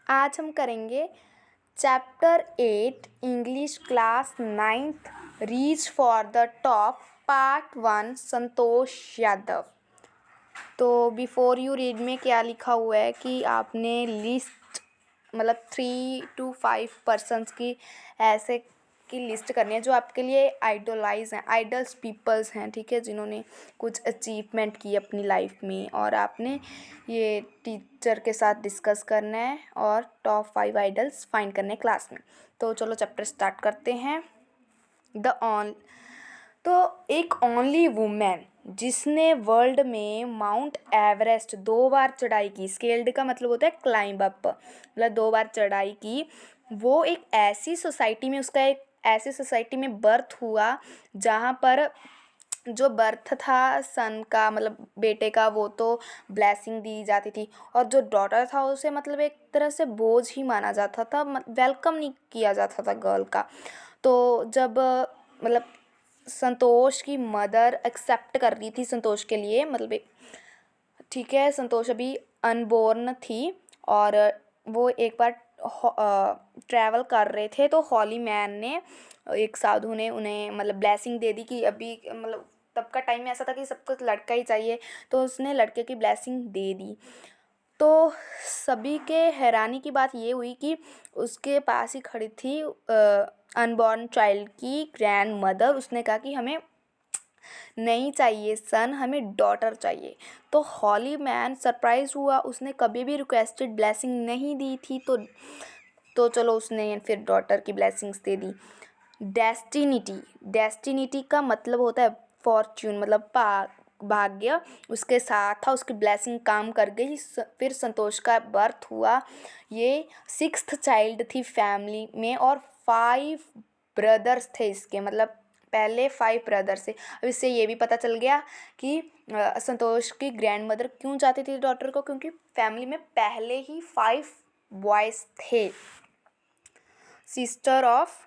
आज हम करेंगे chapter 8 English class 9th reach for the top part 1 Santosh Yadav. तो बिफोर यू रीड में क्या लिखा हुआ है कि आपने लिस्ट मतलब 3 to 5 पर्सन्स की ऐसे की लिस्ट करनी है जो आपके लिए आइडोलाइज हैं, आइडल्स पीपल्स हैं, ठीक है, जिन्होंने कुछ अचीवमेंट की अपनी लाइफ में, और आपने ये टीचर के साथ डिस्कस करना है और टॉप 5 आइडल्स फाइंड करने हैं क्लास में। तो चलो चैप्टर स्टार्ट करते हैं। तो एक ओनली वुमेन जिसने वर्ल्ड में माउंट एवरेस्ट 2 बार चढ़ाई की, स्केल्ड का मतलब होता है क्लाइंब अप, मतलब 2 बार चढ़ाई की, वो एक ऐसी सोसाइटी में, उसका एक ऐसी सोसाइटी में बर्थ हुआ जहाँ पर जो बर्थ था सन का मतलब बेटे का, वो तो ब्लेसिंग दी जाती थी, और जो डॉटर था उसे मतलब एक तरह से बोझ ही माना जाता था, वेलकम नहीं किया जाता था गर्ल का। तो जब मतलब संतोष की मदर एक्सेप्ट कर रही थी संतोष के लिए, मतलब ठीक है, संतोष अभी अनबोर्न थी और वो एक बार ट्रैवल कर रहे थे, तो हॉली मैन ने, एक साधु ने उन्हें मतलब ब्लेसिंग दे दी कि अभी मतलब तब का टाइम में ऐसा था कि सबको लड़का ही चाहिए, तो उसने लड़के की ब्लेसिंग दे दी। तो सभी के हैरानी की बात ये हुई कि उसके पास ही खड़ी थी अनबॉर्न चाइल्ड की ग्रैंड मदर। उसने कहा कि हमें नहीं चाहिए सन, हमें डॉटर चाहिए। तो हॉली मैन सरप्राइज हुआ, उसने कभी भी रिक्वेस्टेड ब्लेसिंग नहीं दी थी, तो चलो उसने फिर डॉटर की ब्लेसिंग्स दे दी। डेस्टिनिटी का मतलब होता है फॉर्च्यून, मतलब भाग्य उसके साथ था, उसकी ब्लेसिंग काम कर गई। फिर संतोष का बर्थ हुआ। ये 6th चाइल्ड थी फैमिली में, और 5 ब्रदर्स थे इसके, मतलब पहले 5 ब्रदर्स थे। अब इससे ये भी पता चल गया कि संतोष की ग्रैंड मदर क्यों चाहती थी डॉटर को, क्योंकि फैमिली में पहले ही 5 बॉयज़ थे। सिस्टर ऑफ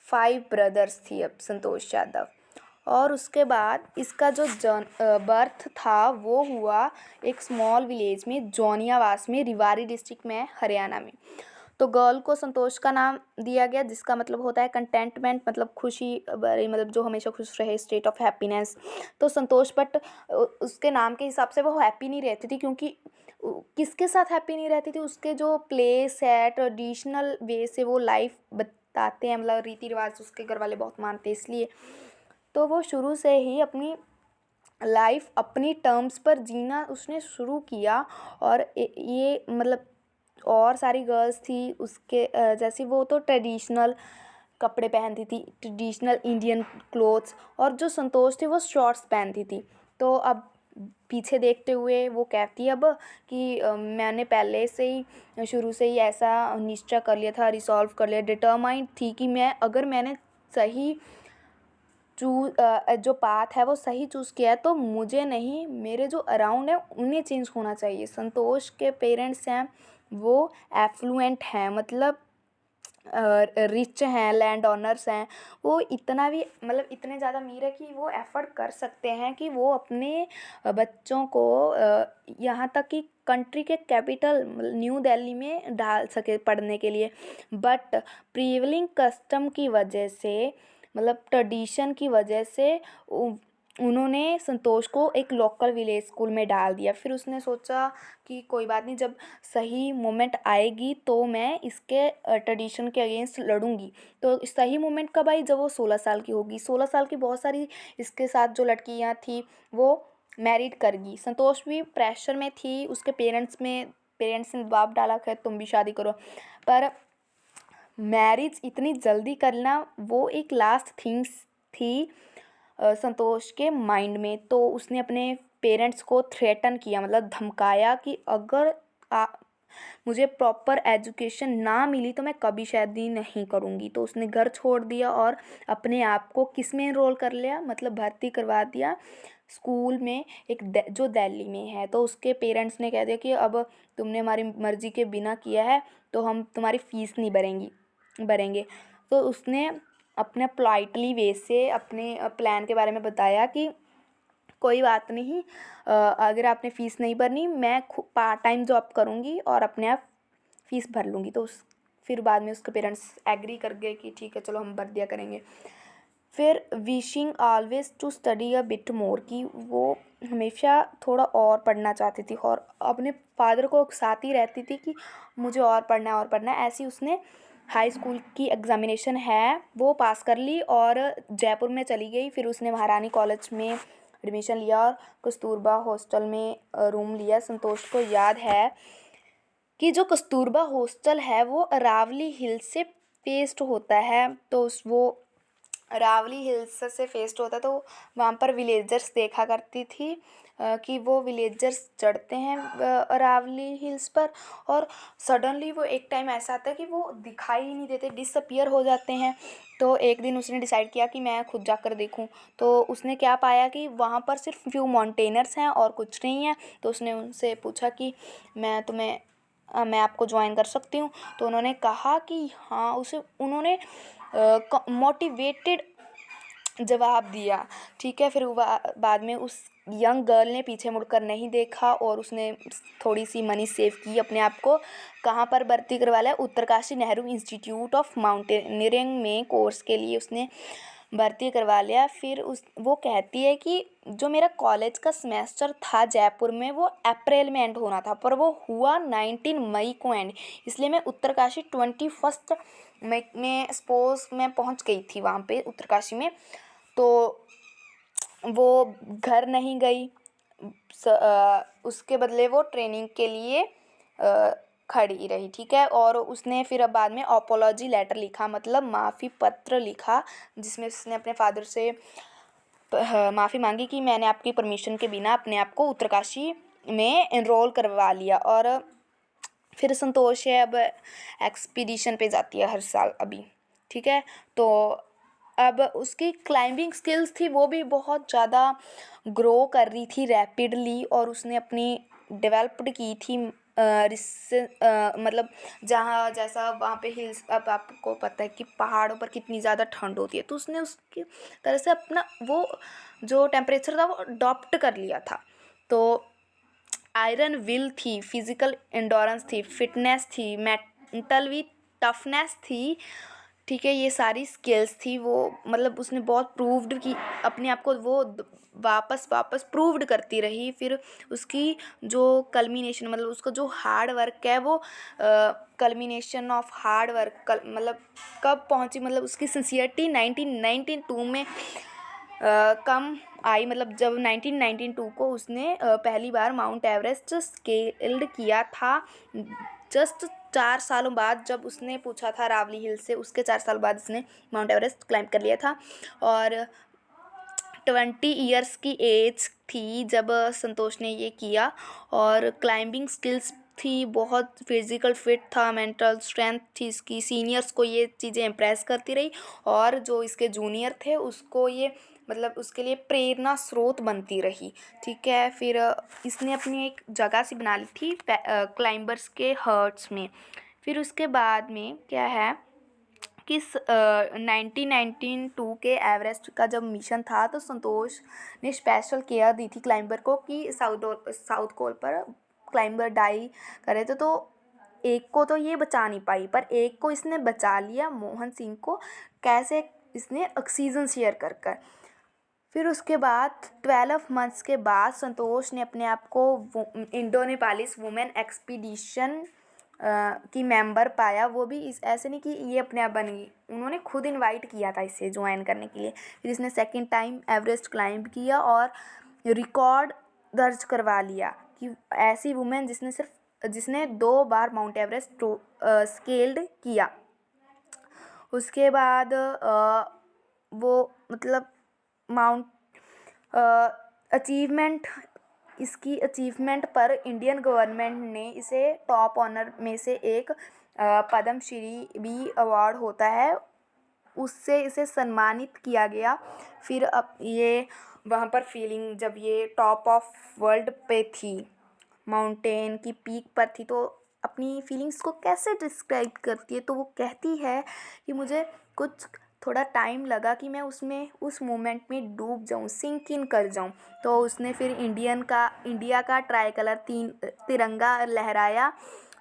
5 ब्रदर्स थी अब संतोष यादव। और उसके बाद इसका जो बर्थ था वो हुआ एक स्मॉल विलेज में, जोनियावास में, रिवारी डिस्ट्रिक्ट में, हरियाणा में। तो गर्ल को संतोष का नाम दिया गया, जिसका मतलब होता है कंटेंटमेंट, मतलब खुशी भरी, मतलब जो हमेशा खुश रहे, स्टेट ऑफ हैप्पीनेस। तो संतोष, बट उसके नाम के हिसाब से वो हैप्पी नहीं रहती थी, क्योंकि किसके साथ हैप्पी नहीं रहती थी, उसके जो प्लेस है, ट्रेडिशनल वे से वो लाइफ बताते हैं, मतलब रीति रिवाज उसके घर वाले बहुत मानते हैं, इसलिए तो वो शुरू से ही अपनी लाइफ अपनी टर्म्स पर जीना उसने शुरू किया। और ये मतलब और सारी गर्ल्स थी उसके जैसी, वो तो ट्रेडिशनल कपड़े पहनती थी, ट्रेडिशनल इंडियन क्लोथ्स, और जो संतोष थी वो शॉर्ट्स पहनती थी। तो अब पीछे देखते हुए वो कहती है अब कि मैंने पहले से ही शुरू से ही ऐसा निश्चय कर लिया था, रिसॉल्व कर लिया, डिटरमाइंड थी कि मैंने सही जो पाथ है वो सही चूज़ किया है, तो मुझे नहीं, मेरे जो अराउंड है उन्हें चेंज होना चाहिए। संतोष के पेरेंट्स हैं वो एफ्लुएंट हैं, मतलब रिच हैं, लैंड ओनर्स हैं, वो इतना भी मतलब इतने ज़्यादा अमीर है कि वो एफर्ट कर सकते हैं कि वो अपने बच्चों को यहाँ तक कि कंट्री के कैपिटल न्यू दिल्ली में डाल सके पढ़ने के लिए। बट प्रीवलिंग कस्टम की वजह से, मतलब ट्रेडिशन की वजह से, उन्होंने संतोष को एक लोकल विलेज स्कूल में डाल दिया। फिर उसने सोचा कि कोई बात नहीं, जब सही मोमेंट आएगी तो मैं इसके ट्रेडिशन के अगेंस्ट लड़ूंगी। तो सही मोमेंट कब आई, जब वो 16 साल की होगी। 16 साल की बहुत सारी इसके साथ जो लड़कियां थी वो मैरिड कर गई। संतोष भी प्रेशर में थी, उसके पेरेंट्स ने दबाव डाला कि तुम भी शादी करो, पर मैरिज इतनी जल्दी करना वो एक लास्ट थिंग्स थी संतोष के माइंड में। तो उसने अपने पेरेंट्स को थ्रेटन किया, मतलब धमकाया कि अगर मुझे प्रॉपर एजुकेशन ना मिली तो मैं कभी शादी नहीं करूँगी। तो उसने घर छोड़ दिया और अपने आप को किस में एनरोल कर लिया, मतलब भर्ती करवा दिया स्कूल में, एक जो दिल्ली में है। तो उसके पेरेंट्स ने कह दिया कि अब तुमने हमारी मर्ज़ी के बिना किया है तो हम तुम्हारी फ़ीस नहीं भरेंगे। तो उसने अपने पोलाइटली वे से अपने प्लान के बारे में बताया कि कोई बात नहीं, अगर आपने फ़ीस नहीं भरनी, मैं पार्ट टाइम जॉब करूँगी और अपने आप फ़ीस भर लूँगी। तो फिर बाद में उसके पेरेंट्स एग्री कर गए कि ठीक है चलो हम भर दिया करेंगे। फिर wishing always to study a bit more, कि वो हमेशा थोड़ा और पढ़ना चाहती थी और अपने फादर को उकसाती रहती थी कि मुझे और पढ़ना है और पढ़ना है। ऐसी उसने हाई स्कूल की एग्ज़ामिनेशन है वो पास कर ली और जयपुर में चली गई। फिर उसने महारानी कॉलेज में एडमिशन लिया और कस्तूरबा हॉस्टल में रूम लिया। संतोष को याद है कि जो कस्तूरबा हॉस्टल है वो अरावली हिल्स से फेस्ड होता है। तो वो अरावली हिल्स से फेस्ड होता है तो वहाँ पर विलेजर्स देखा करती थी कि वो विलेजर्स चढ़ते हैं अरावली हिल्स पर, और सडनली वो एक टाइम ऐसा आता है कि वो दिखाई ही नहीं देते, डिसअपियर हो जाते हैं। तो एक दिन उसने डिसाइड किया कि मैं खुद जाकर देखूं। तो उसने क्या पाया कि वहाँ पर सिर्फ फ्यू माउंटेनर्स हैं और कुछ नहीं है। तो उसने उनसे पूछा कि मैं आपको ज्वाइन कर सकती हूँ। तो उन्होंने कहा कि हाँ। उन्होंने मोटिवेटेड जवाब दिया। ठीक है, फिर बाद में उस यंग गर्ल ने पीछे मुड़कर नहीं देखा और उसने थोड़ी सी मनी सेव की अपने आप को। कहाँ पर भर्ती करवा लिया? Uttarkashi Nehru institute of mountaineering में कोर्स के लिए उसने भर्ती करवा लिया। फिर वो कहती है कि जो मेरा कॉलेज का सेमेस्टर था जयपुर में वो अप्रैल में एंड होना था, पर वो हुआ 19 मई को एंड। इसलिए मैं उत्तरकाशी 21 मई में सपोज मैं पहुंच गई थी वहाँ पे उत्तरकाशी में। तो वो घर नहीं गई, उसके बदले वो ट्रेनिंग के लिए खड़ी रही। ठीक है, और उसने फिर अब बाद में अपोलॉजी लेटर लिखा, मतलब माफ़ी पत्र लिखा, जिसमें उसने अपने फादर से माफ़ी मांगी कि मैंने आपकी परमिशन के बिना अपने आप को उत्तरकाशी में एनरोल करवा लिया। और फिर संतोष है अब एक्सपीडिशन पे जाती है हर साल अभी। ठीक है, तो अब उसकी क्लाइंबिंग स्किल्स थी वो भी बहुत ज़्यादा ग्रो कर रही थी रैपिडली, और उसने अपनी डेवलप्ड की थी मतलब जहाँ जैसा वहाँ पे हिल्स, अब आपको पता है कि पहाड़ों पर कितनी ज़्यादा ठंड होती है, तो उसने उसकी तरह से अपना वो जो टेम्परेचर था वो अडॉप्ट कर लिया था। तो आयरन विल थी, फिजिकल एंडोरेंस थी, फिटनेस थी, मेंटल भी टफनेस थी। ठीक है, ये सारी स्किल्स थी। वो मतलब उसने बहुत प्रूव्ड की अपने आप को, वो वापस वापस प्रूव्ड करती रही। फिर उसकी जो कल्मिनेशन, मतलब उसका जो हार्ड वर्क है वो कल्मिनेशन ऑफ हार्ड वर्क मतलब कब पहुंची, मतलब उसकी सिंसियरिटी 1992 में कम आई। मतलब जब 1992 को उसने पहली बार माउंट एवरेस्ट स्केल्ड किया था, जस्ट 4 सालों बाद, जब उसने पूछा था रावली हिल से, उसके 4 साल बाद उसने माउंट एवरेस्ट क्लाइंब कर लिया था। और 20 ईयर्स की एज थी जब संतोष ने ये किया। और क्लाइंबिंग स्किल्स थी बहुत, फिजिकल फिट था, मेंटल स्ट्रेंथ थी इसकी। सीनियर्स को ये चीज़ें इम्प्रेस करती रही, और जो इसके जूनियर थे उसको ये मतलब उसके लिए प्रेरणा स्रोत बनती रही। ठीक है, फिर इसने अपनी एक जगह सी बना ली थी क्लाइंबर्स के हर्ट्स में। फिर उसके बाद में क्या है कि 1992 के एवरेस्ट का जब मिशन था तो संतोष ने स्पेशल केयर दी थी क्लाइंबर को कि साउथ कोल पर क्लाइंबर डाई करे थे। तो एक को तो ये बचा नहीं पाई, पर एक को इसने बचा लिया, मोहन सिंह को। कैसे? इसने ऑक्सीजन शेयर कर कर। फिर उसके बाद 12 मंथ्स के बाद संतोष ने अपने आप को इंडो नेपालीस वुमेन एक्सपीडिशन की मेंबर पाया। वो भी इस ऐसे नहीं कि ये अपने आप बन गई, उन्होंने खुद इनवाइट किया था इसे ज्वाइन करने के लिए। फिर इसने सेकंड टाइम एवरेस्ट क्लाइंब किया और रिकॉर्ड दर्ज करवा लिया कि ऐसी वुमेन जिसने 2 बार माउंट एवरेस्ट स्केल्ड किया। उसके बाद वो मतलब माउंट अचीवमेंट, इसकी अचीवमेंट पर इंडियन गवर्नमेंट ने इसे टॉप ऑनर में से एक पद्मश्री भी अवार्ड होता है, उससे इसे सम्मानित किया गया। फिर अब ये वहाँ पर फीलिंग, जब ये टॉप ऑफ वर्ल्ड पे थी, माउंटेन की पीक पर थी, तो अपनी फीलिंग्स को कैसे डिस्क्राइब करती है? तो वो कहती है कि मुझे कुछ थोड़ा टाइम लगा कि मैं उस मोमेंट में डूब जाऊं, सिंक इन कर जाऊं। तो उसने फिर इंडिया का ट्राई कलर तिरंगा लहराया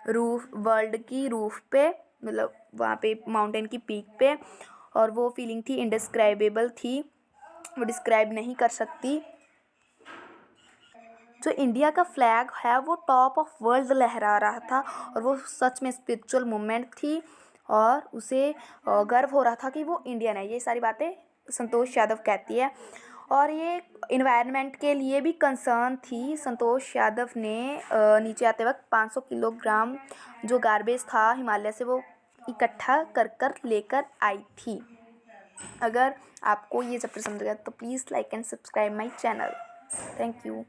रूफ वर्ल्ड की रूफ पे, मतलब वहाँ पे माउंटेन की पीक पे, और वो फीलिंग थी इंडिस्क्राइबेबल थी, वो डिस्क्राइब नहीं कर सकती। जो इंडिया का फ्लैग है वो टॉप ऑफ वर्ल्ड लहरा रहा था, और वो सच में स्पिरिचुअल मोमेंट थी, और उसे गर्व हो रहा था कि वो इंडियन है। ये सारी बातें संतोष यादव कहती है। और ये इन्वायरमेंट के लिए भी कंसर्न थी। संतोष यादव ने नीचे आते वक्त 500 किलोग्राम जो गार्बेज था हिमालय से, वो इकट्ठा कर कर लेकर आई थी। अगर आपको ये चैप्टर समझ गया तो please like and subscribe my channel. Thank you.